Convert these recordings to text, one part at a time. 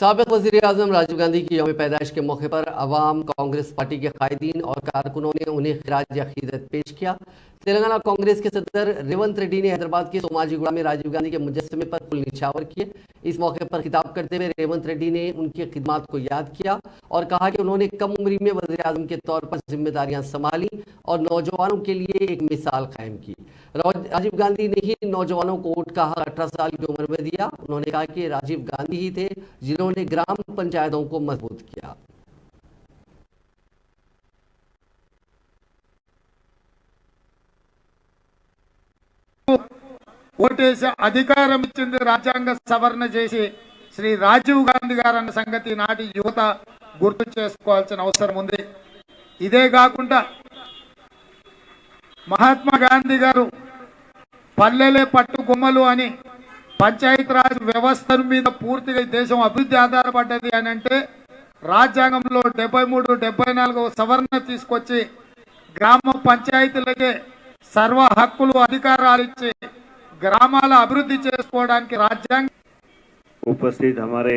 साबिक वज़ीर-ए-आज़म राजीव गांधी की यौम पैदाइश के मौके पर अवाम कांग्रेस पार्टी के कायदीन और कारकुनों ने उन्हें खिराज अकीदत पेश किया। तेलंगाना कांग्रेस के सदर रेवंत रेड्डी ने हैदराबाद के सोमाजिगुड़ा में राजीव गांधी के मुजस्समे पर फूल निछावर किए। इस मौके पर खिताब करते हुए रेवंत रेड्डी ने उनकी खिदमत को याद किया और कहा कि उन्होंने कम उम्र में वज़ीर-ए-आज़म के तौर पर जिम्मेदारियां संभाली और नौजवानों के लिए एक मिसाल कायम की। राजीव गांधी ने ही नौजवानों को वोट का हक 18 साल की उम्र में दिया। उन्होंने कहा कि राजीव गांधी ही थे जिन्होंने ग्राम पंचायतों को मजबूत किया। ఓటేసి అధికారం ఇచ్చింది రాజ్యాంగ సవరణ చేసి శ్రీ రాజీవ్ గాంధీ గారు అన్న సంగతి నాటి యువత గుర్తు చేసుకోవాల్సిన అవసరం ఉంది. ఇదే కాకుండా మహాత్మా గాంధీ గారు పల్లెలే పట్టుకొమ్మలు అని పంచాయతీరాజ్ వ్యవస్థ మీద పూర్తిగా దేశం అభివృద్ధి ఆధారపడ్డది అని అంటే రాజ్యాంగంలో 73, 74 సవరణ తీసుకొచ్చి గ్రామ పంచాయతీలకే సర్వ హక్కులు అధికారాలు ఇచ్చి ग्रामाला अभिवृद्धि చేసుకోవడానికి రాజ్యాంగ उपस्थित हमारे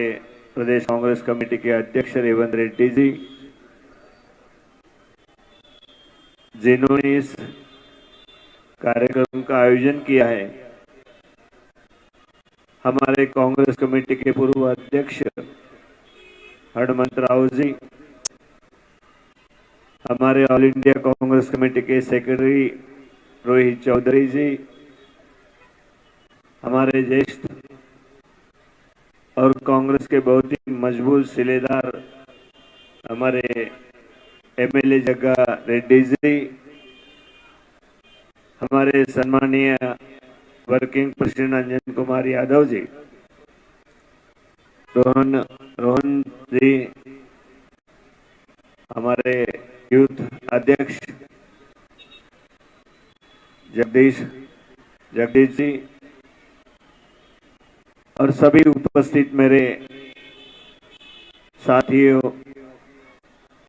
प्रदेश कांग्रेस कमेटी के अध्यक्ष रेवंत रेड्डी जी, जिन्होंने इस कार्यक्रम का आयोजन किया है, हमारे कांग्रेस कमेटी के पूर्व अध्यक्ष हनुमंत राव जी, हमारे ऑल इंडिया कांग्रेस कमेटी के सेक्रेटरी रोहित चौधरी जी, हमारे ज्येष्ठ और कांग्रेस के बहुत ही मजबूत शिलेदार हमारे एमएलए जग्गा रेड्डी जी, हमारे सम्मानीय वर्किंग प्रेसिडेंट अंजन कुमार यादव जी, रोहन जी, हमारे यूथ अध्यक्ष जगदीश जी और सभी उपस्थित मेरे साथियों